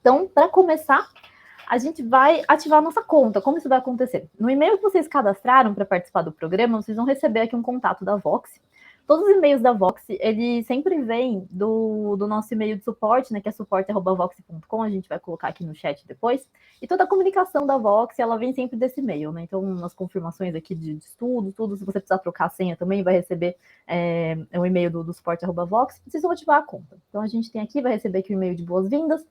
Então, para começar, a gente vai ativar a nossa conta. Como isso vai acontecer? No e-mail que vocês cadastraram para participar do programa, vocês vão receber aqui um contato da Vox. Todos os e-mails da Vox, eles sempre vêm do nosso e-mail de suporte, né, que é suporte@vox.com, a gente vai colocar aqui no chat depois. E toda a comunicação da Vox, ela vem sempre desse e-mail, né? Então, nas confirmações aqui de estudo, tudo, se você precisar trocar a senha também, vai receber o e-mail do suporte@vox, vocês vão ativar a conta. Então, a gente tem aqui, vai receber aqui o e-mail de boas-vindas,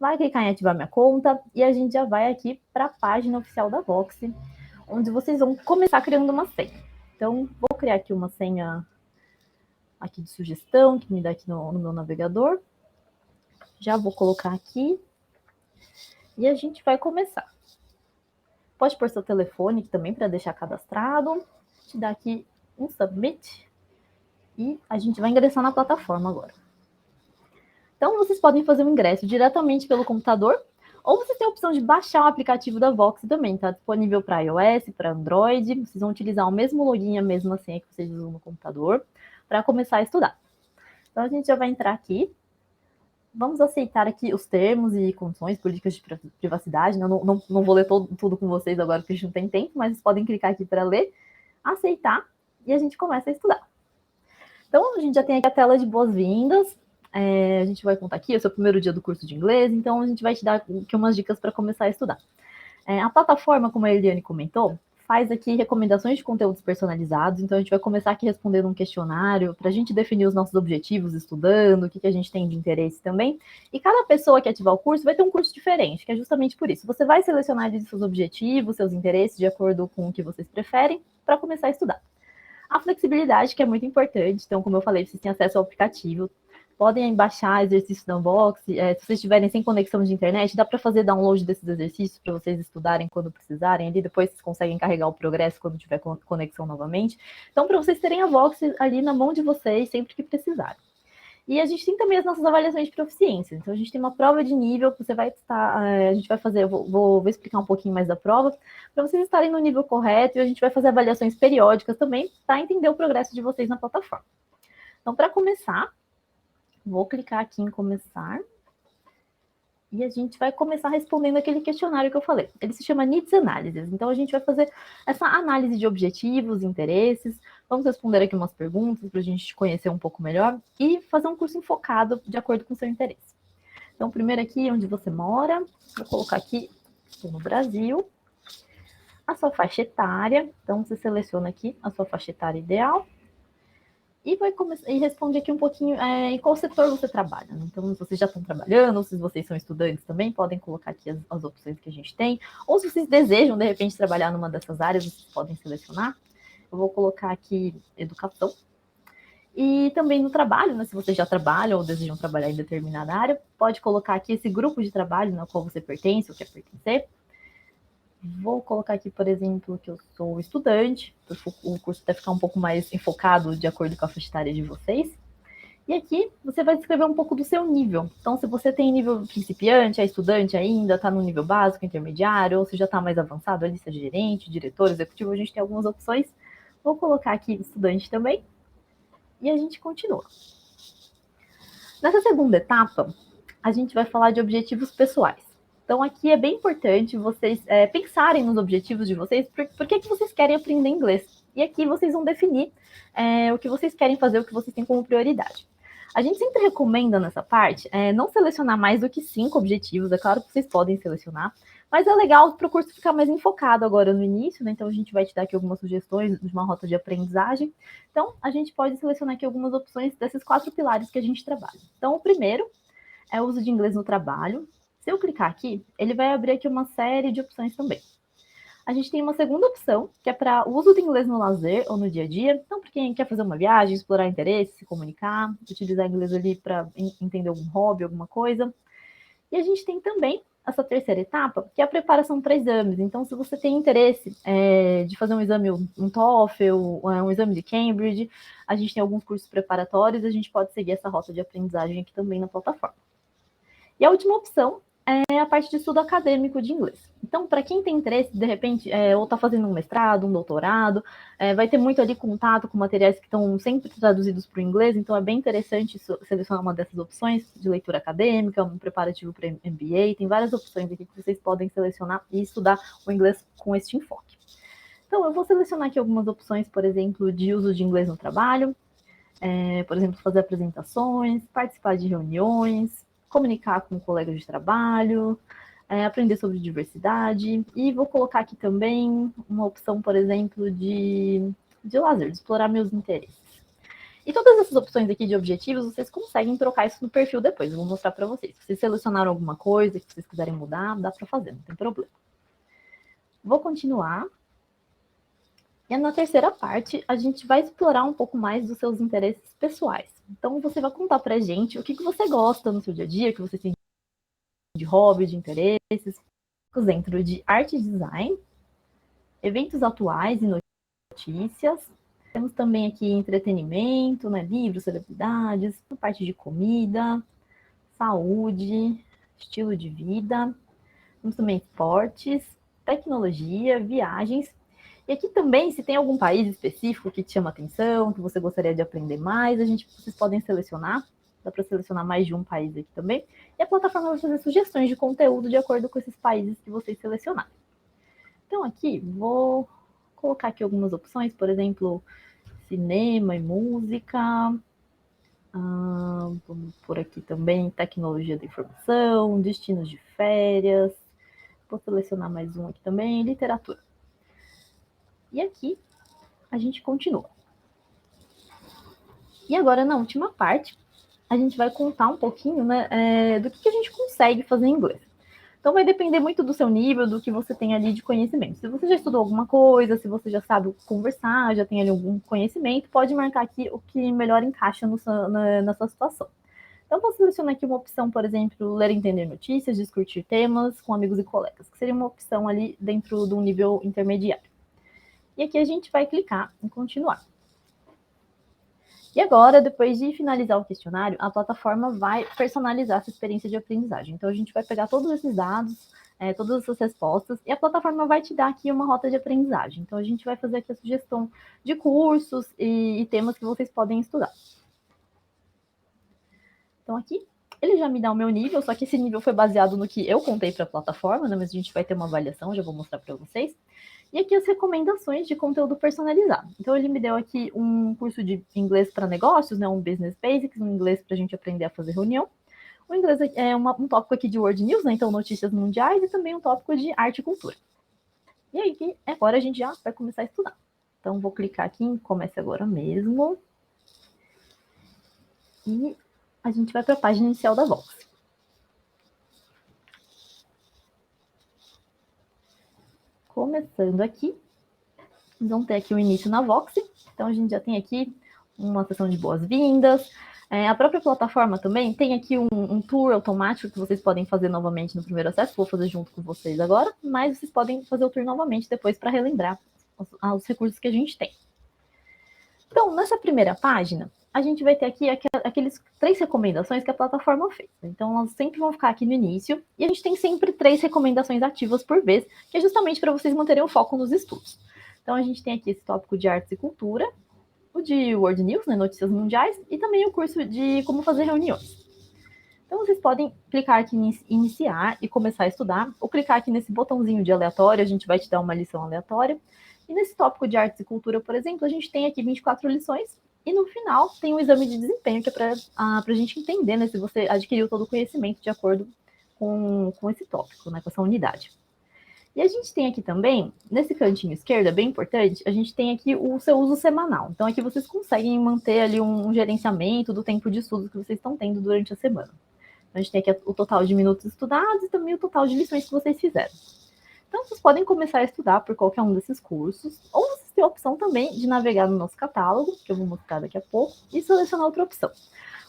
vai clicar em ativar minha conta, e a gente já vai aqui para a página oficial da Vox, onde vocês vão começar criando uma senha. Então, vou criar aqui uma senha aqui de sugestão, que me dá aqui no meu navegador. Já vou colocar aqui. E a gente vai começar. Pode pôr seu telefone também para deixar cadastrado. Te dar aqui um submit. E a gente vai ingressar na plataforma agora. Então, vocês podem fazer o ingresso diretamente pelo computador, ou vocês têm a opção de baixar o aplicativo da Vox também, tá disponível para iOS, para Android. Vocês vão utilizar o mesmo login, a mesma senha que vocês usam no computador, para começar a estudar. Então, a gente já vai entrar aqui. Vamos aceitar aqui os termos e condições, políticas de privacidade. Não vou ler tudo com vocês agora, porque a gente não tem tempo, mas vocês podem clicar aqui para ler, aceitar, e a gente começa a estudar. Então, a gente já tem aqui a tela de boas-vindas. A gente vai contar aqui, esse é o primeiro dia do curso de inglês, então a gente vai te dar aqui umas dicas para começar a estudar. A plataforma, como a Eliane comentou, faz aqui recomendações de conteúdos personalizados, então a gente vai começar aqui respondendo um questionário para a gente definir os nossos objetivos estudando, o que a gente tem de interesse também, e cada pessoa que ativar o curso vai ter um curso diferente, que é justamente por isso. Você vai selecionar ali seus objetivos, seus interesses, de acordo com o que vocês preferem, para começar a estudar. A flexibilidade, que é muito importante, então, como eu falei, vocês têm acesso ao aplicativo, podem baixar exercícios da Vox, se vocês estiverem sem conexão de internet, dá para fazer download desses exercícios para vocês estudarem quando precisarem, ali depois vocês conseguem carregar o progresso quando tiver conexão novamente. Então, para vocês terem a Vox ali na mão de vocês sempre que precisarem. E a gente tem também as nossas avaliações de proficiência. Então, a gente tem uma prova de nível que você vai estar, a gente vai fazer, vou explicar um pouquinho mais da prova, para vocês estarem no nível correto, e a gente vai fazer avaliações periódicas também, para entender o progresso de vocês na plataforma. Então, para começar, vou clicar aqui em começar. E a gente vai começar respondendo aquele questionário que eu falei. Ele se chama Needs Analysis. Então, a gente vai fazer essa análise de objetivos, interesses. Vamos responder aqui umas perguntas para a gente conhecer um pouco melhor e fazer um curso enfocado de acordo com o seu interesse. Então, primeiro aqui, onde você mora. Vou colocar aqui, estou no Brasil. A sua faixa etária. Então, você seleciona aqui a sua faixa etária ideal. E vai começar e responde aqui um pouquinho em qual setor você trabalha. Né? Então, se vocês já estão trabalhando, ou se vocês são estudantes também, podem colocar aqui as opções que a gente tem. Ou se vocês desejam, de repente, trabalhar numa dessas áreas, vocês podem selecionar. Eu vou colocar aqui educação. E também no trabalho, né? Se vocês já trabalham ou desejam trabalhar em determinada área, pode colocar aqui esse grupo de trabalho no qual você pertence ou quer pertencer. Vou colocar aqui, por exemplo, que eu sou estudante, o curso deve ficar um pouco mais enfocado de acordo com a faixa etária de vocês. E aqui você vai descrever um pouco do seu nível. Então, se você tem nível principiante, é estudante ainda, está no nível básico, intermediário, ou se já está mais avançado, ali, se é gerente, diretor, executivo, a gente tem algumas opções. Vou colocar aqui estudante também. E a gente continua. Nessa segunda etapa, a gente vai falar de objetivos pessoais. Então, aqui é bem importante vocês pensarem nos objetivos de vocês, por que vocês querem aprender inglês. E aqui vocês vão definir o que vocês querem fazer, o que vocês têm como prioridade. A gente sempre recomenda nessa parte não selecionar mais do que 5 objetivos, é claro que vocês podem selecionar, mas é legal para o curso ficar mais enfocado agora no início, né? Então a gente vai te dar aqui algumas sugestões de uma rota de aprendizagem. Então, a gente pode selecionar aqui algumas opções desses 4 pilares que a gente trabalha. Então, o primeiro é o uso de inglês no trabalho. Se eu clicar aqui, ele vai abrir aqui uma série de opções também. A gente tem uma segunda opção, que é para o uso do inglês no lazer ou no dia a dia. Então, para quem quer fazer uma viagem, explorar interesse, se comunicar, utilizar inglês ali para entender algum hobby, alguma coisa. E a gente tem também essa terceira etapa, que é a preparação para exames. Então, se você tem interesse de fazer um exame, um TOEFL, um exame de Cambridge, a gente tem alguns cursos preparatórios, a gente pode seguir essa rota de aprendizagem aqui também na plataforma. E a última opção é a parte de estudo acadêmico de inglês. Então, para quem tem interesse, de repente, ou está fazendo um mestrado, um doutorado, vai ter muito ali contato com materiais que estão sempre traduzidos para o inglês, então é bem interessante selecionar uma dessas opções de leitura acadêmica, um preparativo para MBA, tem várias opções aqui que vocês podem selecionar e estudar o inglês com este enfoque. Então, eu vou selecionar aqui algumas opções, por exemplo, de uso de inglês no trabalho, por exemplo, fazer apresentações, participar de reuniões, comunicar com colegas de trabalho, aprender sobre diversidade, e vou colocar aqui também uma opção, por exemplo, de lazer, de explorar meus interesses. E todas essas opções aqui de objetivos, vocês conseguem trocar isso no perfil depois, eu vou mostrar para vocês. Se vocês selecionaram alguma coisa que vocês quiserem mudar, dá para fazer, não tem problema. Vou continuar. E na terceira parte, a gente vai explorar um pouco mais dos seus interesses pessoais. Então, você vai contar pra gente o que você gosta no seu dia a dia, o que você tem de hobby, de interesses, dentro de arte e design, eventos atuais e notícias. Temos também aqui entretenimento, né, livros, celebridades, a parte de comida, saúde, estilo de vida. Temos também esportes, tecnologia, viagens. E aqui também, se tem algum país específico que te chama atenção, que você gostaria de aprender mais, vocês podem selecionar. Dá para selecionar mais de um país aqui também. E a plataforma vai fazer sugestões de conteúdo de acordo com esses países que vocês selecionarem. Então aqui, vou colocar aqui algumas opções, por exemplo, cinema e música. Vamos por aqui também, tecnologia da informação, destinos de férias. Vou selecionar mais um aqui também, literatura. E aqui a gente continua. E agora, na última parte, a gente vai contar um pouquinho, né, do que a gente consegue fazer em inglês. Então, vai depender muito do seu nível, do que você tem ali de conhecimento. Se você já estudou alguma coisa, se você já sabe conversar, já tem ali algum conhecimento, pode marcar aqui o que melhor encaixa na sua situação. Então, vou selecionar aqui uma opção, por exemplo, ler e entender notícias, discutir temas com amigos e colegas, que seria uma opção ali dentro do nível intermediário. E aqui a gente vai clicar em continuar. E agora, depois de finalizar o questionário, a plataforma vai personalizar essa experiência de aprendizagem. Então, a gente vai pegar todos esses dados, todas essas respostas, e a plataforma vai te dar aqui uma rota de aprendizagem. Então, a gente vai fazer aqui a sugestão de cursos e temas que vocês podem estudar. Então, aqui, ele já me dá o meu nível, só que esse nível foi baseado no que eu contei para a plataforma, né? Mas a gente vai ter uma avaliação, já vou mostrar para vocês. E aqui as recomendações de conteúdo personalizado. Então, ele me deu aqui um curso de inglês para negócios, né, um Business Basics, um inglês para a gente aprender a fazer reunião. O inglês é um tópico aqui de World News, né, então notícias mundiais, e também um tópico de arte e cultura. E aí, agora a gente já vai começar a estudar. Então, vou clicar aqui em Comece Agora Mesmo. E a gente vai para a página inicial da Vox. Começando aqui, vocês vão ter aqui o início na Vox. Então, a gente já tem aqui uma sessão de boas-vindas. A própria plataforma também tem aqui um tour automático que vocês podem fazer novamente no primeiro acesso. Vou fazer junto com vocês agora, mas vocês podem fazer o tour novamente depois para relembrar os recursos que a gente tem. Então, nessa primeira página, a gente vai ter aqui aqueles 3 recomendações que a plataforma fez. Então, elas sempre vão ficar aqui no início, e a gente tem sempre 3 recomendações ativas por vez, que é justamente para vocês manterem o foco nos estudos. Então, a gente tem aqui esse tópico de artes e cultura, o de World News, né, notícias mundiais, e também o curso de como fazer reuniões. Então, vocês podem clicar aqui em iniciar e começar a estudar, ou clicar aqui nesse botãozinho de aleatório, a gente vai te dar uma lição aleatória. E nesse tópico de artes e cultura, por exemplo, a gente tem aqui 24 lições, e no final tem um exame de desempenho, que é para a gente entender, né, se você adquiriu todo o conhecimento de acordo com esse tópico, né, com essa unidade. E a gente tem aqui também, nesse cantinho esquerdo, é bem importante, a gente tem aqui o seu uso semanal. Então, aqui vocês conseguem manter ali um gerenciamento do tempo de estudo que vocês estão tendo durante a semana. Então, a gente tem aqui o total de minutos estudados e também o total de lições que vocês fizeram. Então, vocês podem começar a estudar por qualquer um desses cursos, ou vocês têm a opção também de navegar no nosso catálogo, que eu vou mostrar daqui a pouco, e selecionar outra opção.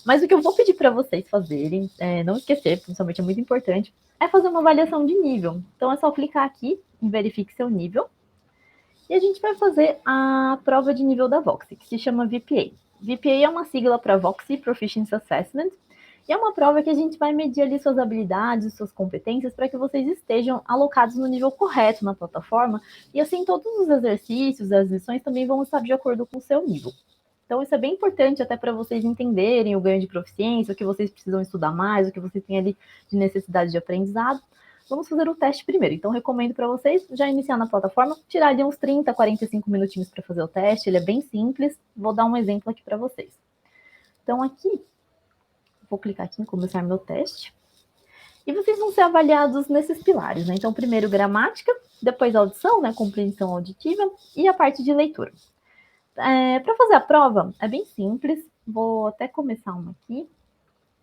Mas o que eu vou pedir para vocês fazerem, não esquecer, principalmente é muito importante, é fazer uma avaliação de nível. Então, é só clicar aqui em Verifique Seu Nível, e a gente vai fazer a prova de nível da Voxy, que se chama VPA. VPA é uma sigla para Voxy Proficiency Assessment, E é uma prova que a gente vai medir ali suas habilidades, suas competências, para que vocês estejam alocados no nível correto na plataforma, e assim todos os exercícios, as lições também vão estar de acordo com o seu nível. Então isso é bem importante até para vocês entenderem o ganho de proficiência, o que vocês precisam estudar mais, o que vocês têm ali de necessidade de aprendizado. Vamos fazer o teste primeiro. Então, recomendo para vocês já iniciar na plataforma, tirar ali uns 30, 45 minutinhos para fazer o teste. Ele é bem simples. Vou dar um exemplo aqui para vocês. Então, aqui, vou clicar aqui em começar meu teste. E vocês vão ser avaliados nesses pilares, né? Então, primeiro gramática, depois audição, né? Compreensão auditiva e a parte de leitura. Para fazer a prova, é bem simples. Vou até começar uma aqui,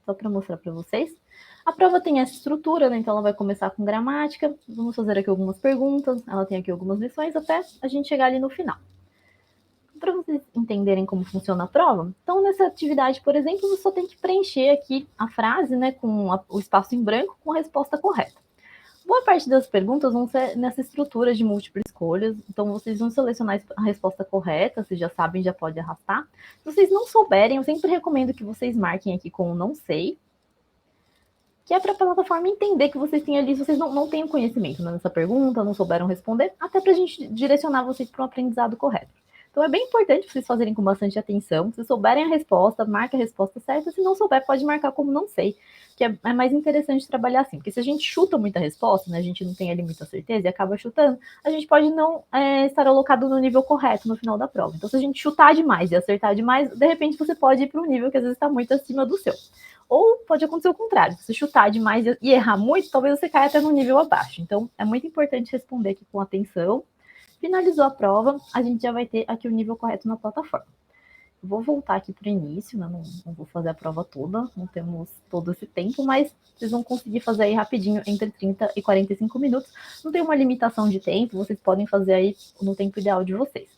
só para mostrar para vocês. A prova tem essa estrutura, né? Então ela vai começar com gramática. Vamos fazer aqui algumas perguntas. Ela tem aqui algumas lições até a gente chegar ali no final. Para vocês entenderem como funciona a prova, então nessa atividade, por exemplo, você só tem que preencher aqui a frase, né, com o espaço em branco com a resposta correta. Boa parte das perguntas vão ser nessa estrutura de múltiplas escolhas, então vocês vão selecionar a resposta correta, vocês já sabem, já pode arrastar. Se vocês não souberem, eu sempre recomendo que vocês marquem aqui com o não sei, que é para a plataforma entender que vocês têm ali, vocês não têm o conhecimento nessa pergunta, não souberam responder, até para a gente direcionar vocês para um aprendizado correto. Então é bem importante vocês fazerem com bastante atenção. Se souberem a resposta, marca a resposta certa. Se não souber, pode marcar como não sei, que é mais interessante trabalhar assim. Porque se a gente chuta muita resposta, né, a gente não tem ali muita certeza e acaba chutando, a gente pode não estar alocado no nível correto no final da prova. Então se a gente chutar demais e acertar demais, de repente você pode ir para um nível que às vezes está muito acima do seu. Ou pode acontecer o contrário, se você chutar demais e errar muito, talvez você caia até no nível abaixo. Então é muito importante responder aqui com atenção. Finalizou a prova, a gente já vai ter aqui o nível correto na plataforma. Vou voltar aqui para o início, né? Não vou fazer a prova toda, não temos todo esse tempo, mas vocês vão conseguir fazer aí rapidinho, entre 30 e 45 minutos. Não tem uma limitação de tempo, vocês podem fazer aí no tempo ideal de vocês.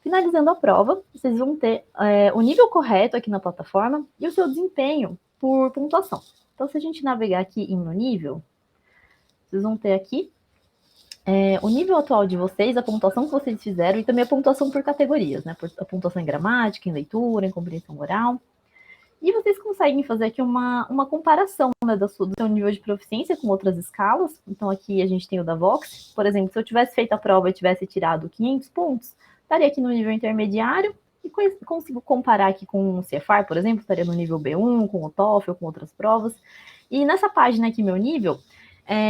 Finalizando a prova, vocês vão ter o nível correto aqui na plataforma e o seu desempenho por pontuação. Então, se a gente navegar aqui em no nível, vocês vão ter aqui o nível atual de vocês, a pontuação que vocês fizeram e também a pontuação por categorias, né? A pontuação em gramática, em leitura, em compreensão oral. E vocês conseguem fazer aqui uma comparação, né, do seu nível de proficiência com outras escalas. Então aqui a gente tem o da Vox. Por exemplo, se eu tivesse feito a prova e tivesse tirado 500 pontos, estaria aqui no nível intermediário e consigo comparar aqui com o CFR, por exemplo, estaria no nível B1, com o TOEFL, com outras provas. E nessa página aqui, meu nível,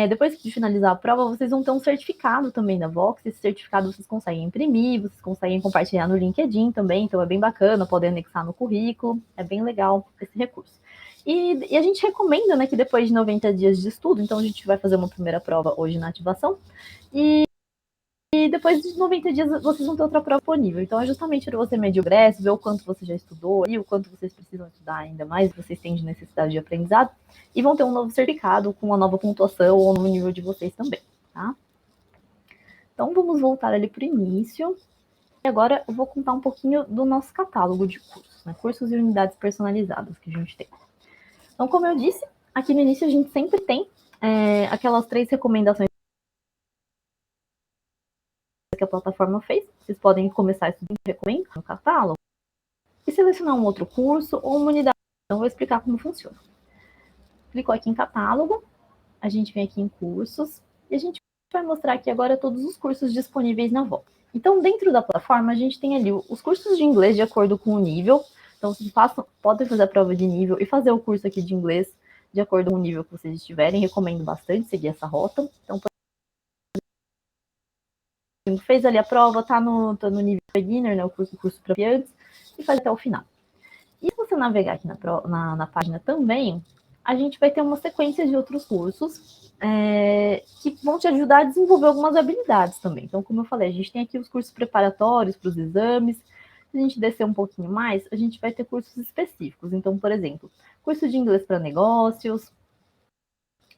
depois de finalizar a prova, vocês vão ter um certificado também da Vox. Esse certificado vocês conseguem imprimir, vocês conseguem compartilhar no LinkedIn também, então é bem bacana, podem anexar no currículo, é bem legal esse recurso. E a gente recomenda, né, que depois de 90 dias de estudo, então a gente vai fazer uma primeira prova hoje na ativação, e depois de 90 dias vocês vão ter outra prova disponível. Então é justamente para você medir o progresso, ver o quanto você já estudou e o quanto vocês precisam estudar ainda mais, vocês têm de necessidade de aprendizado, e vão ter um novo certificado com uma nova pontuação ou no nível de vocês também, tá? Então vamos voltar ali para o início. E agora eu vou contar um pouquinho do nosso catálogo de cursos, né? Cursos e unidades personalizadas que a gente tem. Então, como eu disse, aqui no início a gente sempre tem aquelas 3 recomendações que a plataforma fez. Vocês podem começar a estudar recomendo no catálogo e selecionar um outro curso ou uma unidade. Então, eu vou explicar como funciona. Clicou aqui em catálogo, a gente vem aqui em cursos e a gente vai mostrar aqui agora todos os cursos disponíveis na Vox. Então, dentro da plataforma, a gente tem ali os cursos de inglês de acordo com o nível. Então, vocês podem fazer a prova de nível e fazer o curso aqui de inglês de acordo com o nível que vocês estiverem. Recomendo bastante seguir essa rota. Então, fez ali a prova, tá no nível beginner, né, o curso para principiantes, e faz até o final. E se você navegar aqui na página também, a gente vai ter uma sequência de outros cursos que vão te ajudar a desenvolver algumas habilidades também. Então, como eu falei, a gente tem aqui os cursos preparatórios para os exames. Se a gente descer um pouquinho mais, a gente vai ter cursos específicos. Então, por exemplo, curso de inglês para negócios.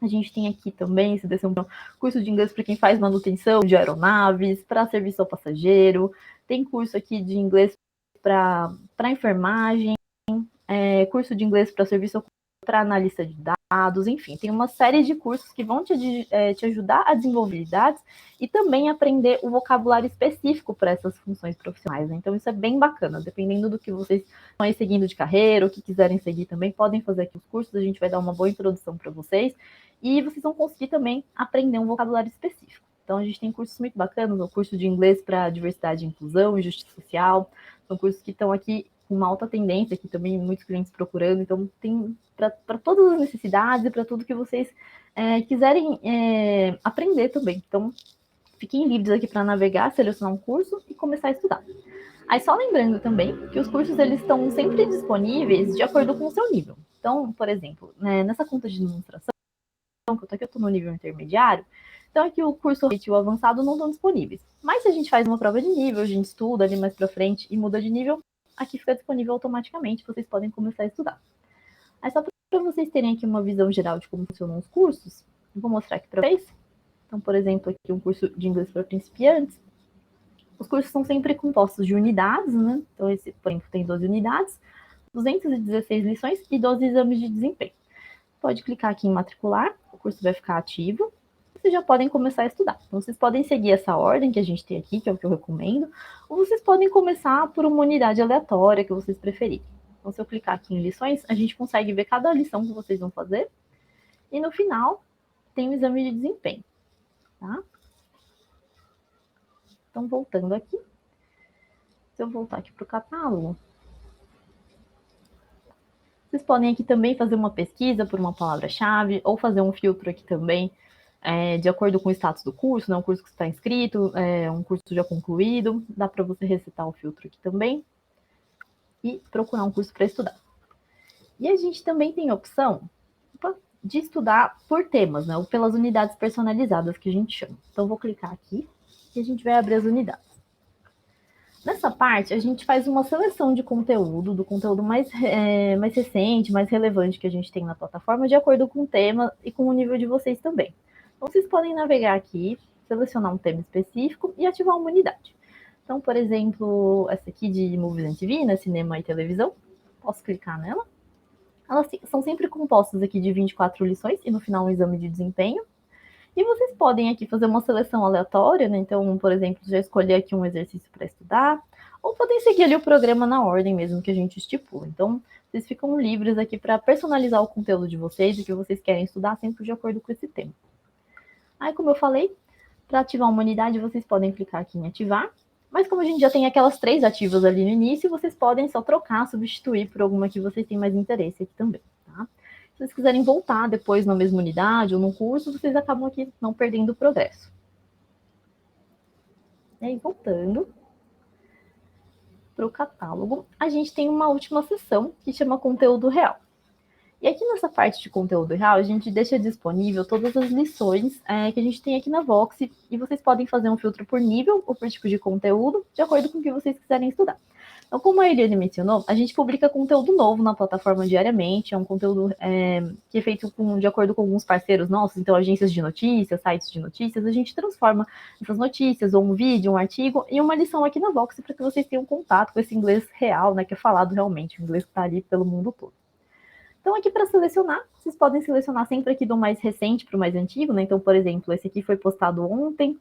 A gente tem aqui também, se descer curso de inglês para quem faz manutenção de aeronaves, para serviço ao passageiro. Tem curso aqui de inglês para enfermagem, curso de inglês para serviço ao para analista de dados, enfim, tem uma série de cursos que vão te ajudar a desenvolver habilidades e também aprender o vocabulário específico para essas funções profissionais, né? Então isso é bem bacana, dependendo do que vocês estão aí seguindo de carreira, ou que quiserem seguir também, podem fazer aqui os cursos, a gente vai dar uma boa introdução para vocês, e vocês vão conseguir também aprender um vocabulário específico. Então a gente tem cursos muito bacanas, o curso de inglês para diversidade e inclusão e justiça social, são cursos que estão aqui com uma alta tendência, aqui também muitos clientes procurando, então tem para todas as necessidades e para tudo que vocês quiserem aprender também. Então, fiquem livres aqui para navegar, selecionar um curso e começar a estudar. Aí só lembrando também que os cursos eles estão sempre disponíveis de acordo com o seu nível. Então, por exemplo, nessa conta de demonstração, que eu estou no nível intermediário, então aqui o curso e o avançado não estão disponíveis. Mas se a gente faz uma prova de nível, a gente estuda ali mais para frente e muda de nível, aqui fica disponível automaticamente, vocês podem começar a estudar. Aí só para vocês terem aqui uma visão geral de como funcionam os cursos, eu vou mostrar aqui para vocês. Então, por exemplo, aqui um curso de inglês para principiantes. Os cursos são sempre compostos de unidades, né? Então, esse, por exemplo, tem 12 unidades, 216 lições e 12 exames de desempenho. Pode clicar aqui em matricular, o curso vai ficar ativo. Vocês já podem começar a estudar. Então, vocês podem seguir essa ordem que a gente tem aqui, que é o que eu recomendo, ou vocês podem começar por uma unidade aleatória que vocês preferirem. Então, se eu clicar aqui em lições, a gente consegue ver cada lição que vocês vão fazer. E no final, tem o exame de desempenho. Tá? Então, voltando aqui. Se eu voltar aqui para o catálogo, vocês podem aqui também fazer uma pesquisa por uma palavra-chave, ou fazer um filtro aqui também, de acordo com o status do curso, né? Um curso que está inscrito, um curso já concluído. Dá para você recitar o filtro aqui também. E procurar um curso para estudar. E a gente também tem a opção de estudar por temas, né? Ou pelas unidades personalizadas que a gente chama. Então, vou clicar aqui e a gente vai abrir as unidades. Nessa parte, a gente faz uma seleção de conteúdo, do conteúdo mais recente, mais relevante que a gente tem na plataforma, de acordo com o tema e com o nível de vocês também. Então, vocês podem navegar aqui, selecionar um tema específico e ativar uma unidade. Então, por exemplo, essa aqui de Movies and TV, né, cinema e televisão, posso clicar nela. Elas são sempre compostas aqui de 24 lições e no final um exame de desempenho. E vocês podem aqui fazer uma seleção aleatória, né? Então, por exemplo, já escolher aqui um exercício para estudar, ou podem seguir ali o programa na ordem mesmo que a gente estipula. Então, vocês ficam livres aqui para personalizar o conteúdo de vocês e o que vocês querem estudar sempre de acordo com esse tema. Aí, como eu falei, para ativar uma unidade, vocês podem clicar aqui em ativar, mas como a gente já tem aquelas 3 ativas ali no início, vocês podem só trocar, substituir por alguma que vocês têm mais interesse aqui também, tá? Se vocês quiserem voltar depois na mesma unidade ou no curso, vocês acabam aqui não perdendo o progresso. E aí, voltando para o catálogo, a gente tem uma última seção que chama conteúdo real. E aqui nessa parte de conteúdo real, a gente deixa disponível todas as lições que a gente tem aqui na Vox, e vocês podem fazer um filtro por nível ou por tipo de conteúdo, de acordo com o que vocês quiserem estudar. Então, como a Eliane mencionou, a gente publica conteúdo novo na plataforma diariamente, é um conteúdo que é feito de acordo com alguns parceiros nossos, então agências de notícias, sites de notícias, a gente transforma essas notícias, ou um vídeo, um artigo, em uma lição aqui na Vox, para que vocês tenham contato com esse inglês real, né, que é falado realmente, o inglês que está ali pelo mundo todo. Então, aqui para selecionar, vocês podem selecionar sempre aqui do mais recente para o mais antigo, né? Então, por exemplo, esse aqui foi postado ontem,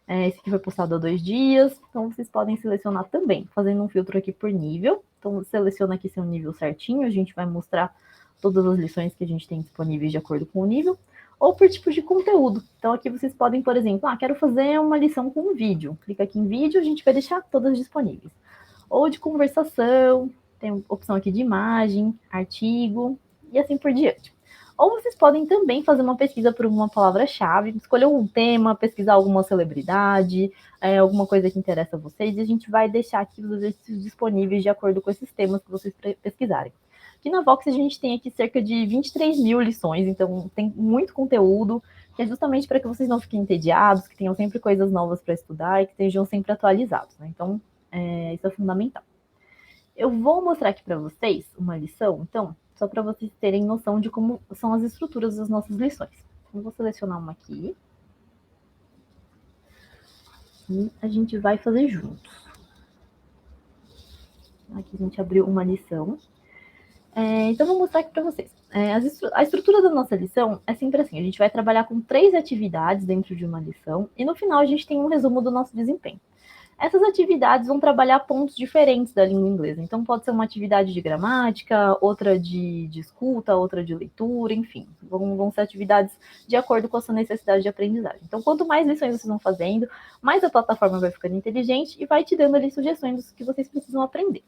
esse aqui foi postado há 2 dias. Então, vocês podem selecionar também, fazendo um filtro aqui por nível. Então, seleciona aqui seu nível certinho, a gente vai mostrar todas as lições que a gente tem disponíveis de acordo com o nível, ou por tipo de conteúdo. Então, aqui vocês podem, por exemplo, quero fazer uma lição com um vídeo. Clica aqui em vídeo, a gente vai deixar todas disponíveis. Ou de conversação, tem opção aqui de imagem, artigo, e assim por diante. Ou vocês podem também fazer uma pesquisa por uma palavra-chave, escolher um tema, pesquisar alguma celebridade, alguma coisa que interessa a vocês, e a gente vai deixar aqui os exercícios disponíveis de acordo com esses temas que vocês pesquisarem. Aqui na Vox a gente tem aqui cerca de 23 mil lições, então tem muito conteúdo, que é justamente para que vocês não fiquem entediados, que tenham sempre coisas novas para estudar e que estejam sempre atualizados, né? Então, isso é fundamental. Eu vou mostrar aqui para vocês uma lição, então, só para vocês terem noção de como são as estruturas das nossas lições. Então, vou selecionar uma aqui. E a gente vai fazer juntos. Aqui a gente abriu uma lição. Então, vou mostrar aqui para vocês. A estrutura da nossa lição é sempre assim, a gente vai trabalhar com 3 atividades dentro de uma lição, e no final a gente tem um resumo do nosso desempenho. Essas atividades vão trabalhar pontos diferentes da língua inglesa. Então, pode ser uma atividade de gramática, outra de escuta, outra de leitura, enfim. Vão ser atividades de acordo com a sua necessidade de aprendizagem. Então, quanto mais lições vocês vão fazendo, mais a plataforma vai ficando inteligente e vai te dando ali sugestões dos que vocês precisam aprender.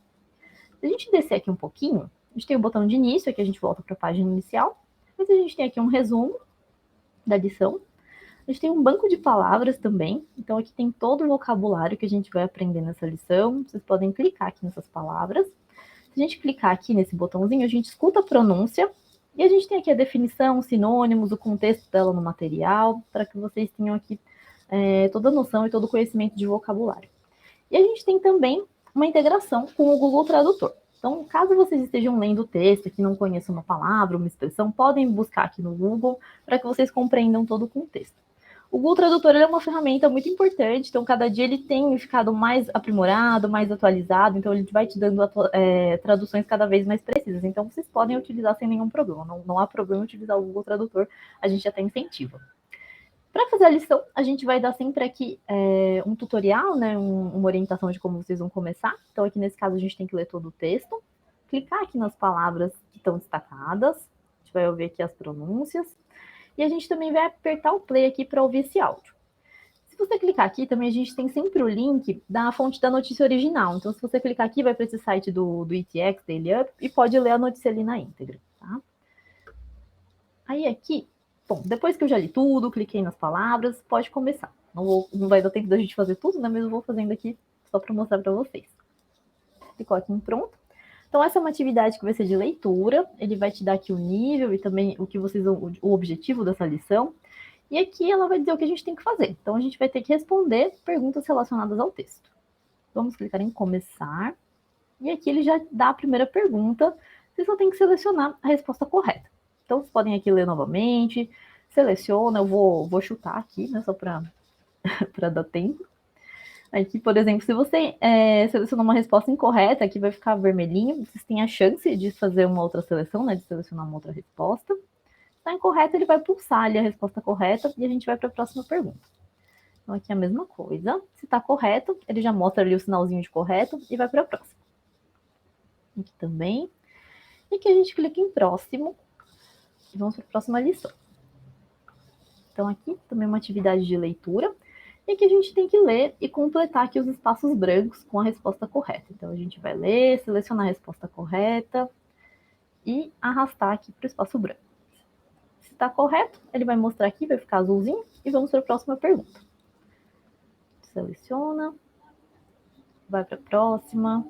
Se a gente descer aqui um pouquinho, a gente tem o botão de início, aqui a gente volta para a página inicial. Mas a gente tem aqui um resumo da lição. A gente tem um banco de palavras também, então aqui tem todo o vocabulário que a gente vai aprender nessa lição. Vocês podem clicar aqui nessas palavras. Se a gente clicar aqui nesse botãozinho, a gente escuta a pronúncia e a gente tem aqui a definição, sinônimos, o contexto dela no material, para que vocês tenham aqui toda a noção e todo o conhecimento de vocabulário. E a gente tem também uma integração com o Google Tradutor. Então, caso vocês estejam lendo o texto e não conheçam uma palavra, uma expressão, podem buscar aqui no Google para que vocês compreendam todo o contexto. O Google Tradutor é uma ferramenta muito importante, então cada dia ele tem ficado mais aprimorado, mais atualizado, então ele vai te dando traduções cada vez mais precisas. Então vocês podem utilizar sem nenhum problema, não há problema utilizar o Google Tradutor, a gente até incentiva. Para fazer a lição, a gente vai dar sempre aqui um tutorial, né, uma orientação de como vocês vão começar. Então aqui nesse caso a gente tem que ler todo o texto, clicar aqui nas palavras que estão destacadas, a gente vai ouvir aqui as pronúncias, e a gente também vai apertar o play aqui para ouvir esse áudio. Se você clicar aqui, também a gente tem sempre o link da fonte da notícia original. Então, se você clicar aqui, vai para esse site do ETX, Daily Up, e pode ler a notícia ali na íntegra, tá? Aí aqui, bom, depois que eu já li tudo, cliquei nas palavras, pode começar. Não vai dar tempo da gente fazer tudo, né? Mas eu vou fazendo aqui só para mostrar para vocês. Clicou aqui em pronto. Então, essa é uma atividade que vai ser de leitura, ele vai te dar aqui o nível e também o objetivo dessa lição. E aqui ela vai dizer o que a gente tem que fazer. Então, a gente vai ter que responder perguntas relacionadas ao texto. Vamos clicar em começar. E aqui ele já dá a primeira pergunta. Você só tem que selecionar a resposta correta. Então, vocês podem aqui ler novamente. Seleciona, eu vou chutar aqui, né, só para dar tempo. Aqui, por exemplo, se você selecionar uma resposta incorreta, aqui vai ficar vermelhinho, vocês têm a chance de fazer uma outra seleção, né, de selecionar uma outra resposta. Se está incorreta, ele vai pulsar ali a resposta correta e a gente vai para a próxima pergunta. Então, aqui é a mesma coisa. Se está correto, ele já mostra ali o sinalzinho de correto e vai para a próxima. Aqui também. E aqui a gente clica em próximo e vamos para a próxima lição. Então, aqui também uma atividade de leitura. E aqui a gente tem que ler e completar aqui os espaços brancos com a resposta correta. Então, a gente vai ler, selecionar a resposta correta e arrastar aqui para o espaço branco. Se está correto, ele vai mostrar aqui, vai ficar azulzinho, e vamos para a próxima pergunta. Seleciona, vai para a próxima.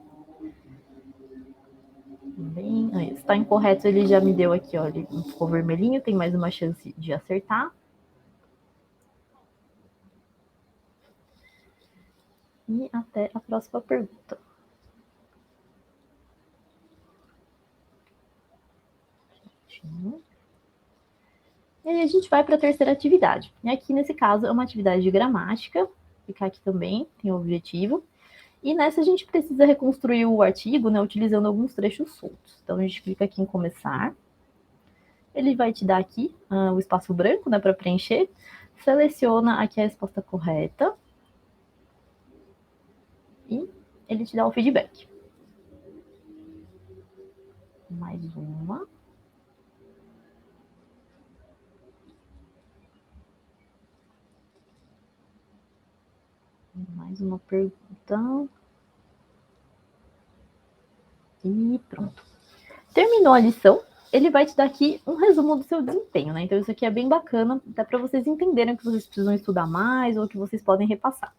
Bem, aí, se está incorreto, ele já me deu aqui, ó, ele ficou vermelhinho, tem mais uma chance de acertar. E até a próxima pergunta. E aí a gente vai para a terceira atividade. E aqui, nesse caso, é uma atividade de gramática. Ficar aqui também, tem o objetivo. E nessa a gente precisa reconstruir o artigo, né, utilizando alguns trechos soltos. Então, a gente clica aqui em começar. Ele vai te dar aqui o espaço branco, né, para preencher. Seleciona aqui a resposta correta. E ele te dá o feedback. Mais uma. Mais uma pergunta. E pronto. Terminou a lição, ele vai te dar aqui um resumo do seu desempenho, né? Então isso aqui é bem bacana, até para vocês entenderem que vocês precisam estudar mais ou que vocês podem repassar.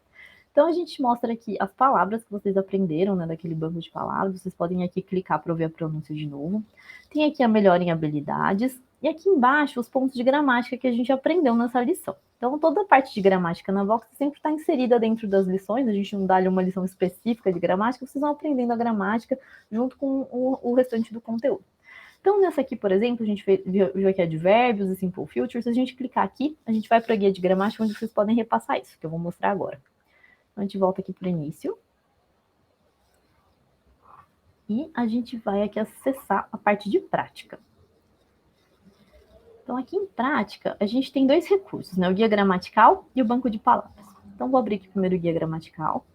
Então a gente mostra aqui as palavras que vocês aprenderam, né, daquele banco de palavras. Vocês podem aqui clicar para ouvir a pronúncia de novo. Tem aqui a melhora em habilidades. E aqui embaixo os pontos de gramática que a gente aprendeu nessa lição. Então toda a parte de gramática na Vox sempre está inserida dentro das lições. A gente não dá ali uma lição específica de gramática, vocês vão aprendendo a gramática junto com o restante do conteúdo. Então, nessa aqui, por exemplo, a gente viu aqui advérbios e simple futures. Se a gente clicar aqui, a gente vai para a guia de gramática, onde vocês podem repassar isso, que eu vou mostrar agora. Então, a gente volta aqui para o início. E a gente vai aqui acessar a parte de prática. Então, aqui em prática, a gente tem dois recursos, né? O guia gramatical e o banco de palavras. Então, vou abrir aqui primeiro o guia gramatical.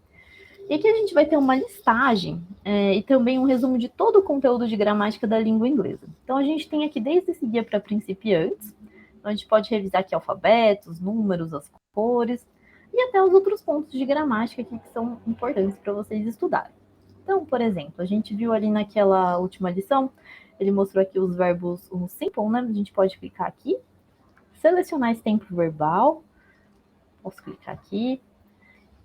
E aqui a gente vai ter uma listagem e também um resumo de todo o conteúdo de gramática da língua inglesa. Então, a gente tem aqui desde esse guia para principiantes, então a gente pode revisar aqui alfabetos, números, as cores, e até os outros pontos de gramática aqui que são importantes para vocês estudarem. Então, por exemplo, a gente viu ali naquela última lição, ele mostrou aqui os verbos o simple, né? A gente pode clicar aqui, selecionar esse tempo verbal, posso clicar aqui,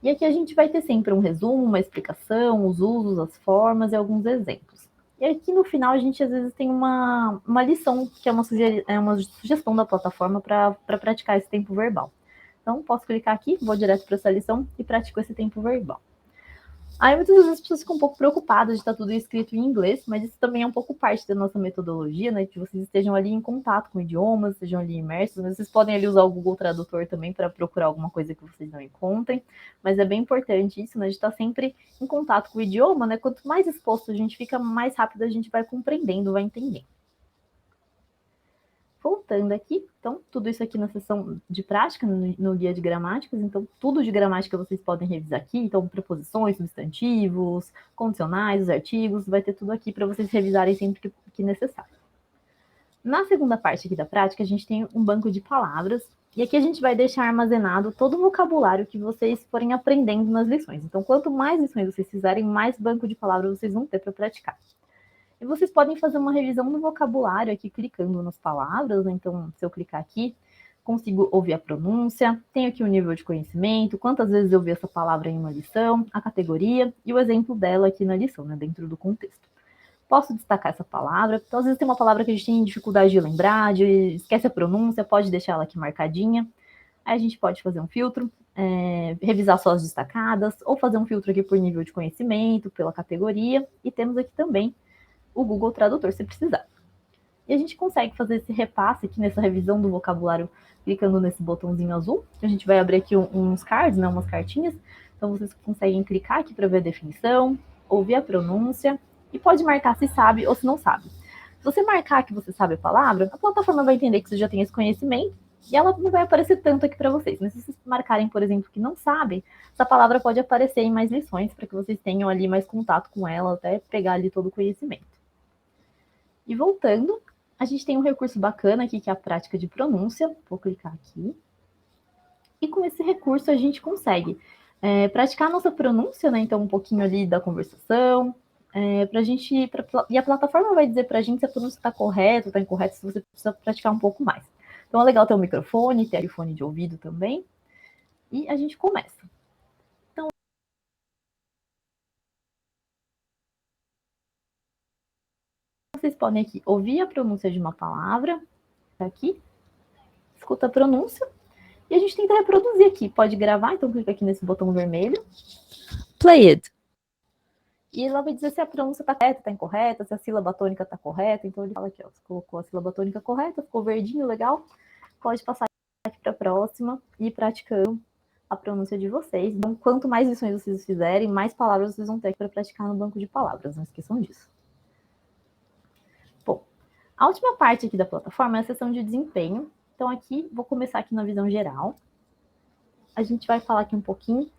e aqui a gente vai ter sempre um resumo, uma explicação, os usos, as formas e alguns exemplos. E aqui no final a gente às vezes tem uma lição, que é uma sugestão da plataforma para praticar esse tempo verbal. Então, posso clicar aqui, vou direto para essa lição e pratico esse tempo verbal. Aí muitas vezes as pessoas ficam um pouco preocupadas de estar tudo escrito em inglês, mas isso também é um pouco parte da nossa metodologia, né? Que vocês estejam ali em contato com idiomas, estejam ali imersos, mas vocês podem ali usar o Google Tradutor também para procurar alguma coisa que vocês não encontrem, mas é bem importante isso, né? De estar sempre em contato com o idioma, né? Quanto mais exposto a gente fica, mais rápido a gente vai compreendendo, vai entendendo. Voltando aqui, então, tudo isso aqui na seção de prática, no guia de gramáticas, então, tudo de gramática vocês podem revisar aqui, então, preposições, substantivos, condicionais, os artigos, vai ter tudo aqui para vocês revisarem sempre que necessário. Na segunda parte aqui da prática, a gente tem um banco de palavras, e aqui a gente vai deixar armazenado todo o vocabulário que vocês forem aprendendo nas lições. Então, quanto mais lições vocês fizerem, mais banco de palavras vocês vão ter para praticar. E vocês podem fazer uma revisão do vocabulário aqui clicando nas palavras, né? Então, se eu clicar aqui, consigo ouvir a pronúncia, tenho aqui o nível de conhecimento, quantas vezes eu vi essa palavra em uma lição, a categoria e o exemplo dela aqui na lição, né, dentro do contexto. Posso destacar essa palavra, então às vezes tem uma palavra que a gente tem dificuldade de lembrar, esquece a pronúncia, pode deixar ela aqui marcadinha. Aí a gente pode fazer um filtro, revisar só as destacadas, ou fazer um filtro aqui por nível de conhecimento, pela categoria, e temos aqui também o Google Tradutor, se precisar. E a gente consegue fazer esse repasse aqui nessa revisão do vocabulário, clicando nesse botãozinho azul. A gente vai abrir aqui uns cards, né, umas cartinhas. Então, vocês conseguem clicar aqui para ver a definição, ouvir a pronúncia, e pode marcar se sabe ou se não sabe. Se você marcar que você sabe a palavra, a plataforma vai entender que você já tem esse conhecimento, e ela não vai aparecer tanto aqui para vocês. Mas se vocês marcarem, por exemplo, que não sabem, essa palavra pode aparecer em mais lições, para que vocês tenham ali mais contato com ela, até pegar ali todo o conhecimento. E voltando, a gente tem um recurso bacana aqui, que é a prática de pronúncia. Vou clicar aqui. E com esse recurso a gente consegue praticar a nossa pronúncia, né? Então, um pouquinho ali da conversação, e a plataforma vai dizer para a gente se a pronúncia está correta, está incorreta, se você precisa praticar um pouco mais. Então, é legal ter um microfone, ter o fone de ouvido também. E a gente começa. Vocês podem aqui ouvir a pronúncia de uma palavra, aqui, escuta a pronúncia, e a gente tenta reproduzir aqui. Pode gravar, então clica aqui nesse botão vermelho. Play it. E ela vai dizer se a pronúncia está correta, está incorreta, se a sílaba tônica está correta. Então ele fala aqui, ó, você colocou a sílaba tônica correta, ficou verdinho, legal. Pode passar aqui para a próxima e ir praticando a pronúncia de vocês. Então, quanto mais lições vocês fizerem, mais palavras vocês vão ter para praticar no banco de palavras. Não esqueçam disso. Bom, a última parte aqui da plataforma é a seção de desempenho. Então aqui, vou começar aqui na visão geral. A gente vai falar aqui um pouquinho.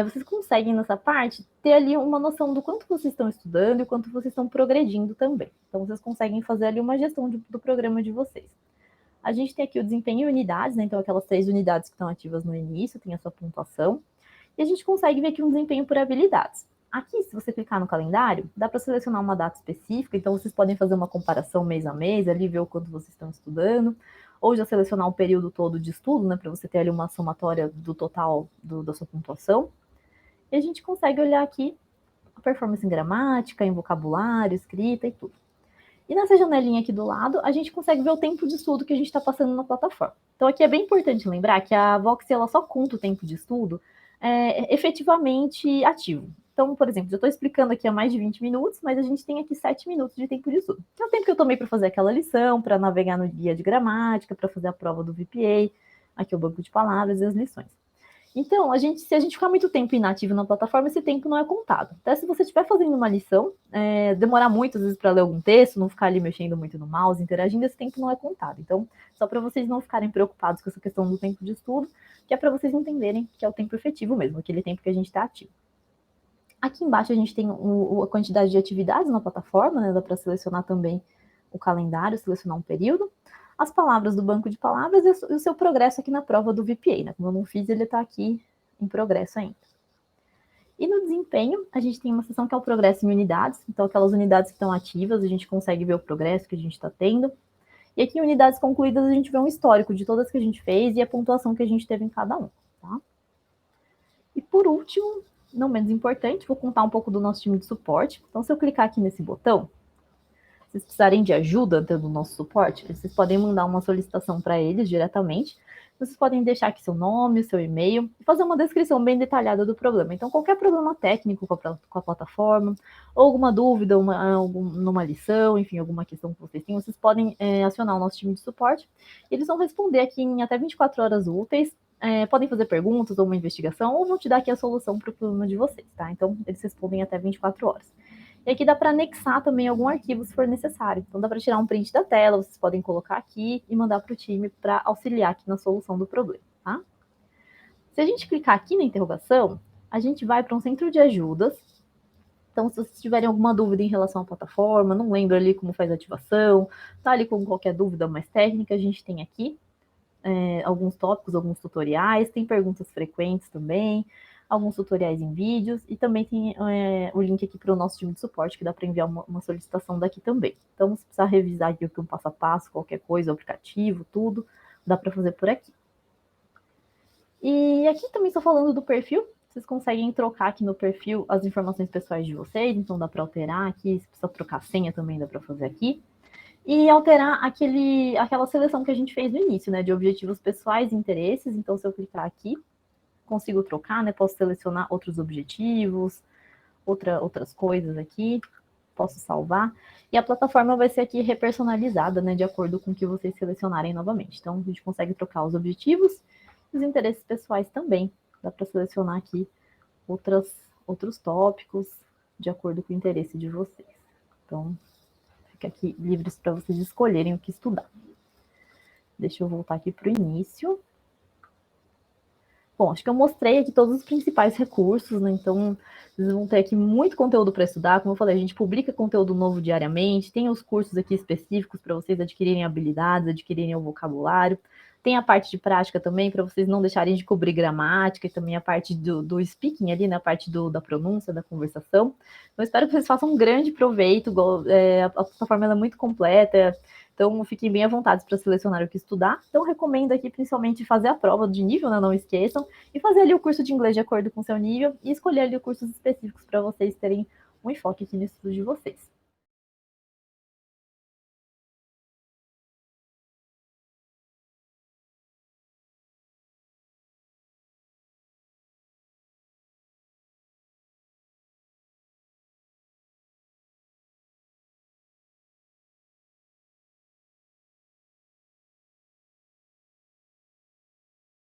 Vocês conseguem, nessa parte, ter ali uma noção do quanto vocês estão estudando e quanto vocês estão progredindo também. Então, vocês conseguem fazer ali uma gestão do programa de vocês. A gente tem aqui o desempenho em unidades, né? Então, aquelas 3 unidades que estão ativas no início, tem a sua pontuação. E a gente consegue ver aqui um desempenho por habilidades. Aqui, se você clicar no calendário, dá para selecionar uma data específica, então vocês podem fazer uma comparação mês a mês, ali ver o quanto vocês estão estudando, ou já selecionar o período todo de estudo, né, para você ter ali uma somatória do total da sua pontuação. E a gente consegue olhar aqui a performance em gramática, em vocabulário, escrita e tudo. E nessa janelinha aqui do lado, a gente consegue ver o tempo de estudo que a gente está passando na plataforma. Então aqui é bem importante lembrar que a Vox ela só conta o tempo de estudo efetivamente ativo. Então, por exemplo, eu estou explicando aqui há mais de 20 minutos, mas a gente tem aqui 7 minutos de tempo de estudo. Que é o tempo que eu tomei para fazer aquela lição, para navegar no guia de gramática, para fazer a prova do VPA, aqui o banco de palavras e as lições. Então, se a gente ficar muito tempo inativo na plataforma, esse tempo não é contado. Até se você estiver fazendo uma lição, demorar muito, às vezes, para ler algum texto, não ficar ali mexendo muito no mouse, interagindo, esse tempo não é contado. Então, só para vocês não ficarem preocupados com essa questão do tempo de estudo, que é para vocês entenderem que é o tempo efetivo mesmo, aquele tempo que a gente está ativo. Aqui embaixo a gente tem a quantidade de atividades na plataforma, né? Dá para selecionar também o calendário, selecionar um período, as palavras do banco de palavras e o seu progresso aqui na prova do VPA, né? Como eu não fiz, ele está aqui em progresso ainda. E no desempenho, a gente tem uma seção que é o progresso em unidades, então aquelas unidades que estão ativas, a gente consegue ver o progresso que a gente está tendo. E aqui em unidades concluídas, a gente vê um histórico de todas que a gente fez e a pontuação que a gente teve em cada um, tá? E por último, não menos importante, vou contar um pouco do nosso time de suporte. Então, se eu clicar aqui nesse botão, se vocês precisarem de ajuda dentro do nosso suporte, vocês podem mandar uma solicitação para eles diretamente. Vocês podem deixar aqui seu nome, seu e-mail e fazer uma descrição bem detalhada do problema. Então, qualquer problema técnico com a plataforma, ou alguma dúvida numa lição, enfim, alguma questão que vocês tenham, vocês podem acionar o nosso time de suporte. Eles vão responder aqui em até 24 horas úteis. Podem fazer perguntas ou uma investigação, ou vão te dar aqui a solução para o problema de vocês, tá? Então, eles respondem até 24 horas. E aqui dá para anexar também algum arquivo se for necessário. Então dá para tirar um print da tela, vocês podem colocar aqui e mandar para o time para auxiliar aqui na solução do problema, tá? Se a gente clicar aqui na interrogação, a gente vai para um centro de ajudas. Então, se vocês tiverem alguma dúvida em relação à plataforma, não lembra ali como faz a ativação, tá ali com qualquer dúvida mais técnica, a gente tem aqui alguns tópicos, alguns tutoriais, tem perguntas frequentes também, alguns tutoriais em vídeos, e também tem o link aqui para o nosso time de suporte, que dá para enviar uma solicitação daqui também. Então, se precisar revisar aqui um passo a passo, qualquer coisa, o aplicativo, tudo, dá para fazer por aqui. E aqui também estou falando do perfil, vocês conseguem trocar aqui no perfil as informações pessoais de vocês, então dá para alterar aqui, se precisa trocar a senha também dá para fazer aqui. E alterar aquela seleção que a gente fez no início, né, de objetivos pessoais e interesses. Então, se eu clicar aqui, consigo trocar, né, posso selecionar outros objetivos, outras coisas aqui, posso salvar. E a plataforma vai ser aqui repersonalizada, né, de acordo com o que vocês selecionarem novamente. Então, a gente consegue trocar os objetivos e os interesses pessoais também. Dá para selecionar aqui outros tópicos de acordo com o interesse de vocês. Então, fica aqui livres para vocês escolherem o que estudar. Deixa eu voltar aqui para o início. Bom, acho que eu mostrei aqui todos os principais recursos, né? Então, vocês vão ter aqui muito conteúdo para estudar. Como eu falei, a gente publica conteúdo novo diariamente, tem os cursos aqui específicos para vocês adquirirem habilidades, adquirirem o vocabulário. Tem a parte de prática também, para vocês não deixarem de cobrir gramática, e também a parte do speaking ali, né? A parte da pronúncia, da conversação. Então, espero que vocês façam um grande proveito. A plataforma é muito completa, então, fiquem bem à vontade para selecionar o que estudar. Então, recomendo aqui, principalmente, fazer a prova de nível, né? Não esqueçam. E fazer ali o curso de inglês de acordo com o seu nível. E escolher ali cursos específicos para vocês terem um enfoque aqui no estudo de vocês.